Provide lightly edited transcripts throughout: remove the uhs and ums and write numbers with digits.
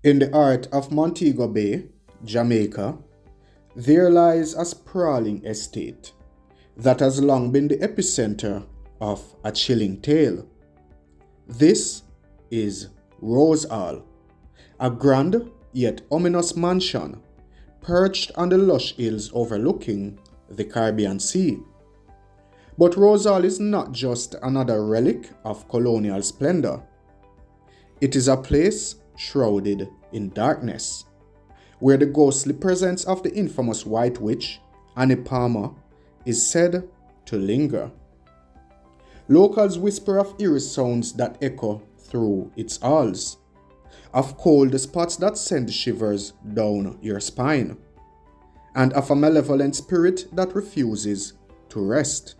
In the heart of Montego Bay, Jamaica, there lies a sprawling estate that has long been the epicenter of a chilling tale. This is Rose Hall, a grand yet ominous mansion perched on the lush hills overlooking the Caribbean Sea. But Rose Hall is not just another relic of colonial splendor. It is a place shrouded in darkness, where the ghostly presence of the infamous White Witch, Annie Palmer, is said to linger. Locals whisper of eerie sounds that echo through its halls, of cold spots that send shivers down your spine, and of a malevolent spirit that refuses to rest.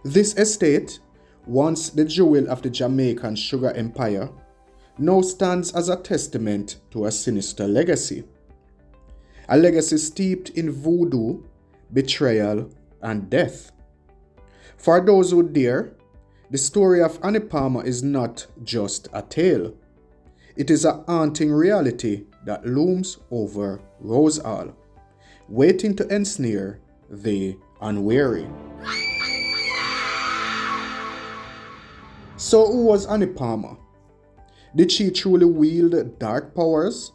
This estate, once the jewel of the Jamaican sugar empire, now stands as a testament to a sinister legacy. A legacy steeped in voodoo, betrayal, and death. For those who dare, the story of Annie Palmer is not just a tale. It is a haunting reality that looms over Rose Hall, waiting to ensnare the unwary. So who was Annie Palmer? Did she truly wield dark powers,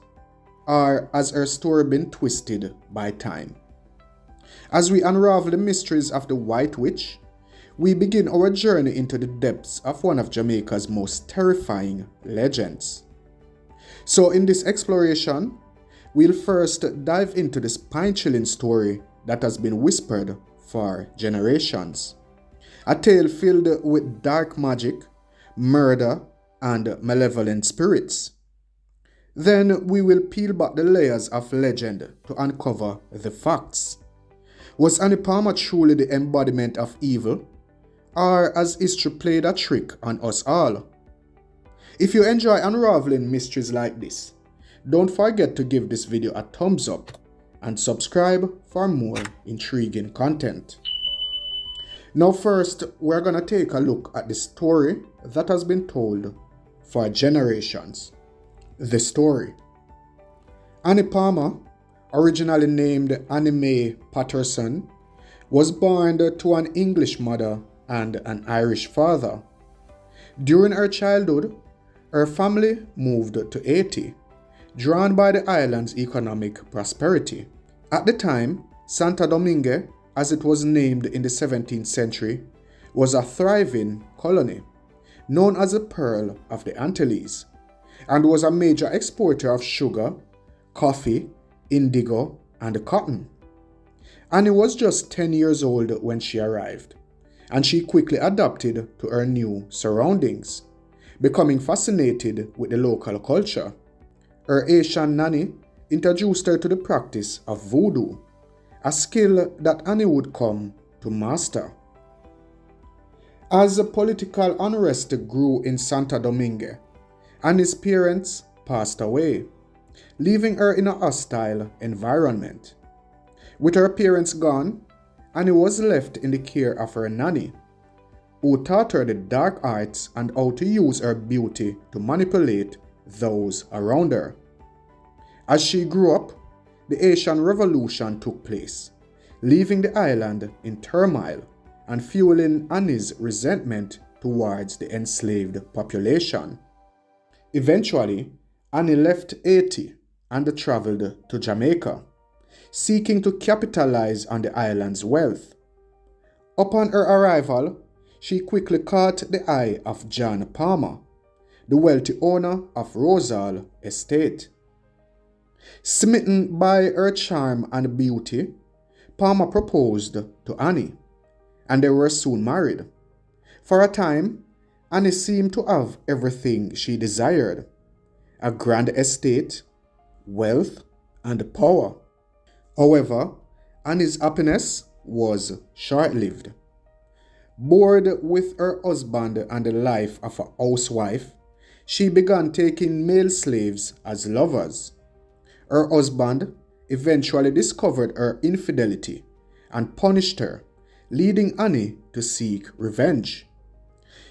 or has her story been twisted by time? As we unravel the mysteries of the White Witch, we begin our journey into the depths of one of Jamaica's most terrifying legends. So in this exploration, we'll first dive into the spine-chilling story that has been whispered for generations. A tale filled with dark magic, murder, and malevolent spirits. Then we will peel back the layers of legend to uncover the facts. Was Annie Palmer truly the embodiment of evil, or has history played a trick on us all? If you enjoy unraveling mysteries like this, don't forget to give this video a thumbs up and subscribe for more intriguing content. Now first, we're gonna take a look at the story that has been told for generations. The story. Annie Palmer, originally named Annie Mae Patterson, was born to an English mother and an Irish father. During her childhood, her family moved to Haiti, drawn by the island's economic prosperity. At the time, Santo Domingo, as it was named in the 17th century, was a thriving colony, known as the Pearl of the Antilles, and was a major exporter of sugar, coffee, indigo, and cotton. Annie was just 10 years old when she arrived, and she quickly adapted to her new surroundings, becoming fascinated with the local culture. Her Haitian nanny introduced her to the practice of voodoo, a skill that Annie would come to master. As the political unrest grew in Santo Domingo, Annie's parents passed away, leaving her in a hostile environment. With her parents gone, Annie was left in the care of her nanny, who taught her the dark arts and how to use her beauty to manipulate those around her. As she grew up, the Haitian Revolution took place, leaving the island in turmoil and fueling Annie's resentment towards the enslaved population. Eventually, Annie left Haiti and traveled to Jamaica, seeking to capitalize on the island's wealth. Upon her arrival, she quickly caught the eye of John Palmer, the wealthy owner of Rose Hall Estate. Smitten by her charm and beauty, Palmer proposed to Annie, and they were soon married. For a time, Annie seemed to have everything she desired: a grand estate, wealth, and power. However, Annie's happiness was short-lived. Bored with her husband and the life of a housewife, she began taking male slaves as lovers. Her husband eventually discovered her infidelity and punished her, leading Annie to seek revenge.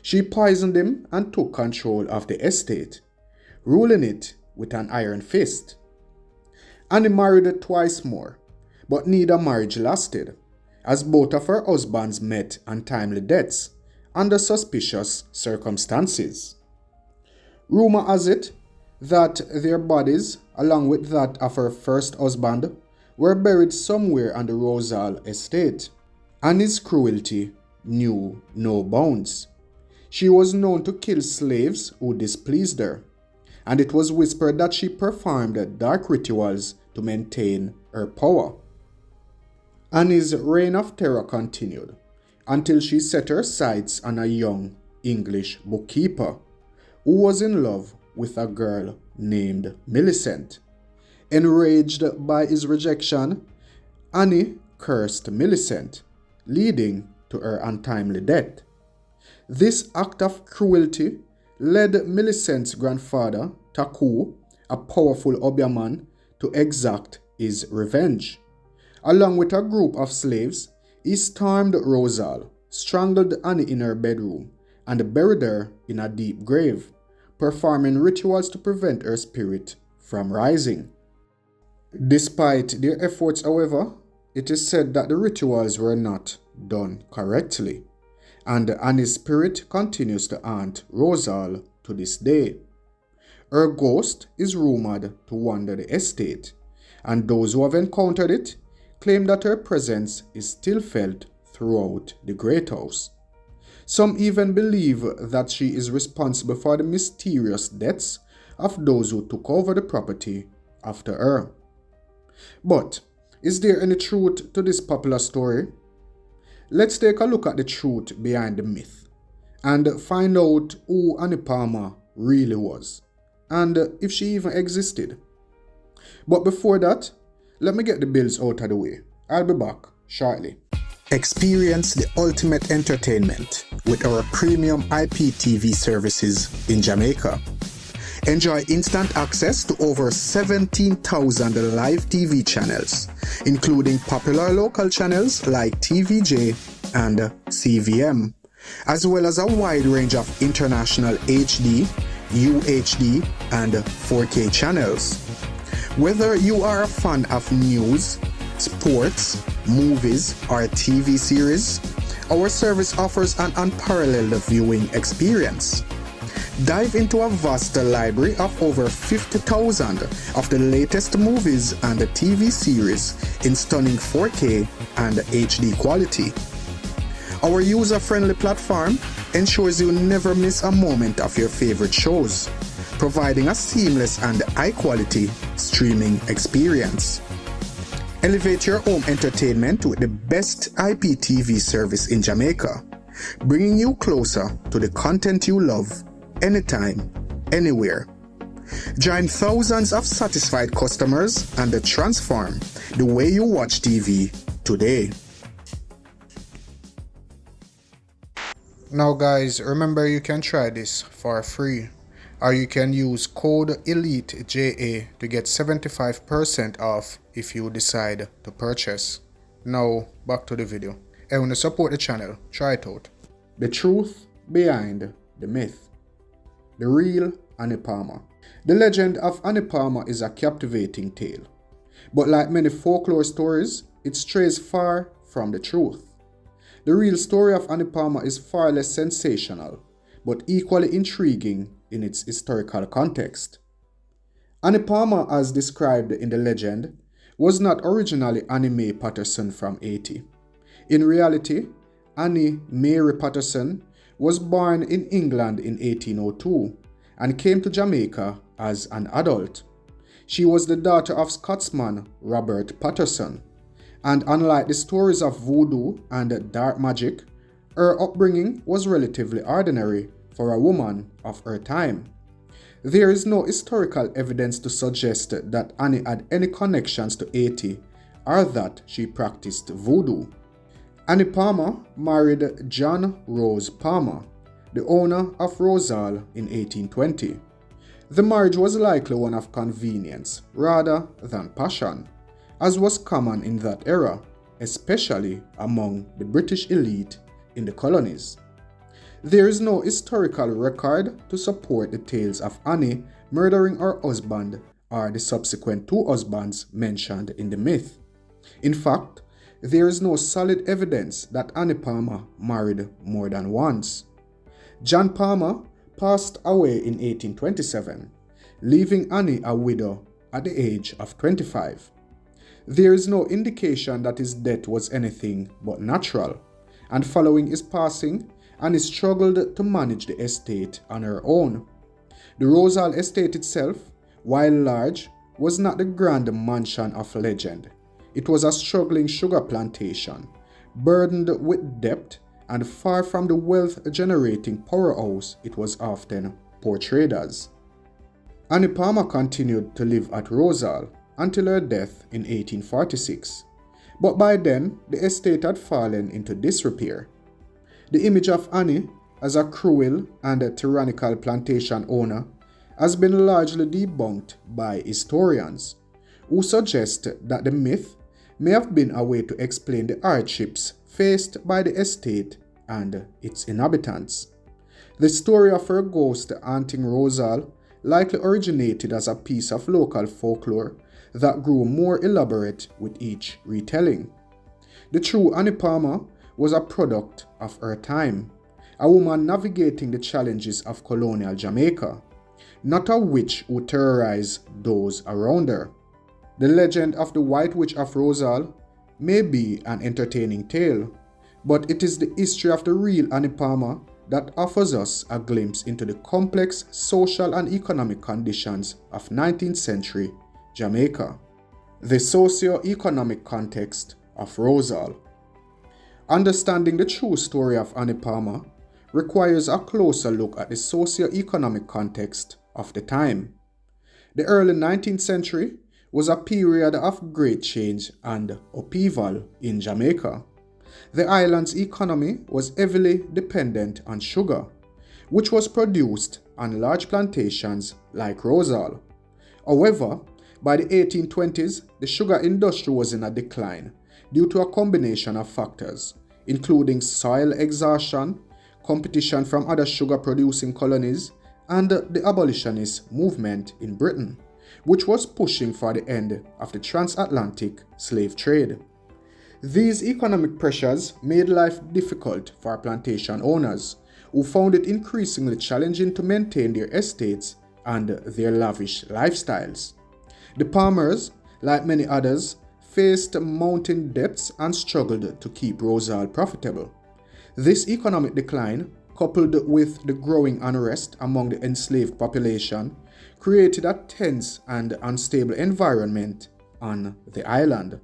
She poisoned him and took control of the estate, ruling it with an iron fist. Annie married twice more, but neither marriage lasted, as both of her husbands met untimely deaths under suspicious circumstances. Rumor has it that their bodies, along with that of her first husband, were buried somewhere on the Rosal estate. Annie's cruelty knew no bounds. She was known to kill slaves who displeased her, and it was whispered that she performed dark rituals to maintain her power. Annie's reign of terror continued until she set her sights on a young English bookkeeper who was in love with a girl named Millicent. Enraged by his rejection, Annie cursed Millicent, leading to her untimely death. This act of cruelty led Millicent's grandfather, Taku, a powerful Obiaman, to exact his revenge. Along with a group of slaves, he stormed Rosal, strangled Annie in her bedroom, and buried her in a deep grave, performing rituals to prevent her spirit from rising. Despite their efforts, however, it is said that the rituals were not done correctly, and Annie's spirit continues to haunt Rosal to this day. Her ghost is rumored to wander the estate, and those who have encountered it claim that her presence is still felt throughout the Great House. Some even believe that she is responsible for the mysterious deaths of those who took over the property after her. But is there any truth to this popular story? Let's take a look at the truth behind the myth and find out who Annie Palmer really was and if she even existed. But before that, let me get the bills out of the way. I'll be back shortly. Experience the ultimate entertainment with our premium IPTV services in Jamaica. Enjoy instant access to over 17,000 live TV channels, including popular local channels like TVJ and CVM, as well as a wide range of international HD, UHD, and 4K channels. Whether you are a fan of news, sports, movies, or TV series, our service offers an unparalleled viewing experience. Dive into a vast library of over 50,000 of the latest movies and TV series in stunning 4K and HD quality. Our user-friendly platform ensures you never miss a moment of your favorite shows, providing a seamless and high-quality streaming experience. Elevate your home entertainment with the best IPTV service in Jamaica, bringing you closer to the content you love, anytime, anywhere. Join thousands of satisfied customers and transform the way you watch TV today. Now guys, remember you can try this for free, or you can use code ELITEJA to get 75% off if you decide to purchase. Now back to the video. And when you support the channel, try it out. The truth behind the myth. The real Annie Palmer. The legend of Annie Palmer is a captivating tale, but like many folklore stories, it strays far from the truth. The real story of Annie Palmer is far less sensational, but equally intriguing in its historical context. Annie Palmer, as described in the legend, was not originally Annie Mae Patterson from Haiti. In reality, Annie Mary Patterson was born in England in 1802 and came to Jamaica as an adult. She was the daughter of Scotsman Robert Patterson, and unlike the stories of voodoo and dark magic, her upbringing was relatively ordinary for a woman of her time. There is no historical evidence to suggest that Annie had any connections to Haiti or that she practiced voodoo. Annie Palmer married John Rose Palmer, the owner of Rosal, in 1820. The marriage was likely one of convenience rather than passion, as was common in that era, especially among the British elite in the colonies. There is no historical record to support the tales of Annie murdering her husband or the subsequent two husbands mentioned in the myth. In fact, there is no solid evidence that Annie Palmer married more than once. John Palmer passed away in 1827, leaving Annie a widow at the age of 25. There is no indication that his death was anything but natural, and following his passing, Annie struggled to manage the estate on her own. The Rosal estate itself, while large, was not the grand mansion of legend. It was a struggling sugar plantation, burdened with debt and far from the wealth-generating powerhouse it was often portrayed as. Annie Palmer continued to live at Rosal until her death in 1846, but by then the estate had fallen into disrepair. The image of Annie as a cruel and tyrannical plantation owner has been largely debunked by historians, who suggest that the myth may have been a way to explain the hardships faced by the estate and its inhabitants. The story of her ghost haunting Rosal likely originated as a piece of local folklore that grew more elaborate with each retelling. The true Annie Palmer was a product of her time, a woman navigating the challenges of colonial Jamaica, not a witch who terrorized those around her. The legend of the White Witch of Rosal may be an entertaining tale, but it is the history of the real Annie Palmer that offers us a glimpse into the complex social and economic conditions of 19th century Jamaica. The Socioeconomic Context of Rosal. Understanding the true story of Annie Palmer requires a closer look at the socio-economic context of the time. The early 19th century was a period of great change and upheaval in Jamaica. The island's economy was heavily dependent on sugar, which was produced on large plantations like Rosal. However, by the 1820s, the sugar industry was in a decline due to a combination of factors, including soil exhaustion, competition from other sugar-producing colonies, and the abolitionist movement in Britain, which was pushing for the end of the transatlantic slave trade. These economic pressures made life difficult for plantation owners, who found it increasingly challenging to maintain their estates and their lavish lifestyles. The Palmers, like many others, faced mounting debts and struggled to keep Rosal profitable. This economic decline, coupled with the growing unrest among the enslaved population, created a tense and unstable environment on the island.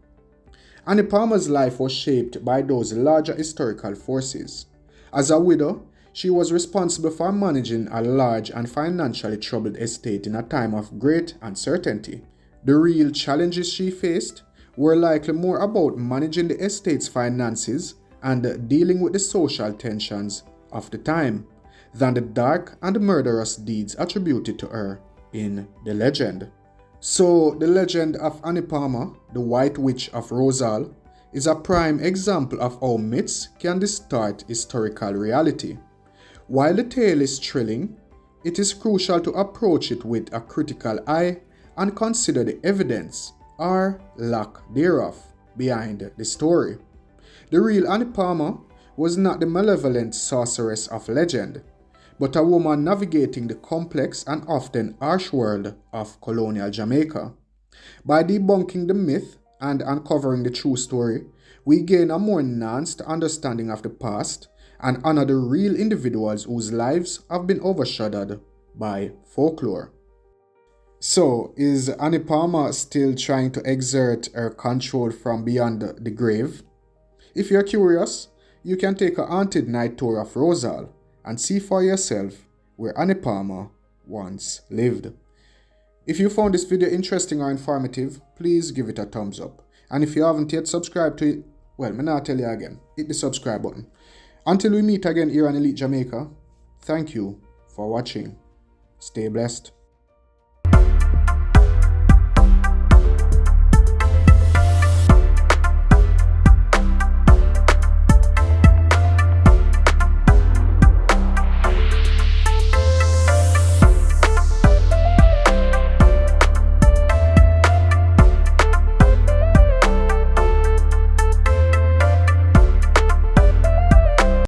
Annie Palmer's life was shaped by those larger historical forces. As a widow, she was responsible for managing a large and financially troubled estate in a time of great uncertainty. The real challenges she faced were likely more about managing the estate's finances and dealing with the social tensions of the time than the dark and murderous deeds attributed to her in the legend. So, the legend of Annie Palmer, the White Witch of Rosal, is a prime example of how myths can distort historical reality. While the tale is thrilling, it is crucial to approach it with a critical eye and consider the evidence, or lack thereof, behind the story. The real Annie Palmer was not the malevolent sorceress of legend, but a woman navigating the complex and often harsh world of colonial Jamaica. By debunking the myth and uncovering the true story, we gain a more nuanced understanding of the past and honor the real individuals whose lives have been overshadowed by folklore. So, is Annie Palmer still trying to exert her control from beyond the grave? If you're curious, you can take a haunted night tour of Rosal and see for yourself where Annie Palmer once lived. If you found this video interesting or informative, please give it a thumbs up. And if you haven't yet subscribed to it, well, me not tell you again, hit the subscribe button. Until we meet again here on Elite Jamaica, thank you for watching. Stay blessed.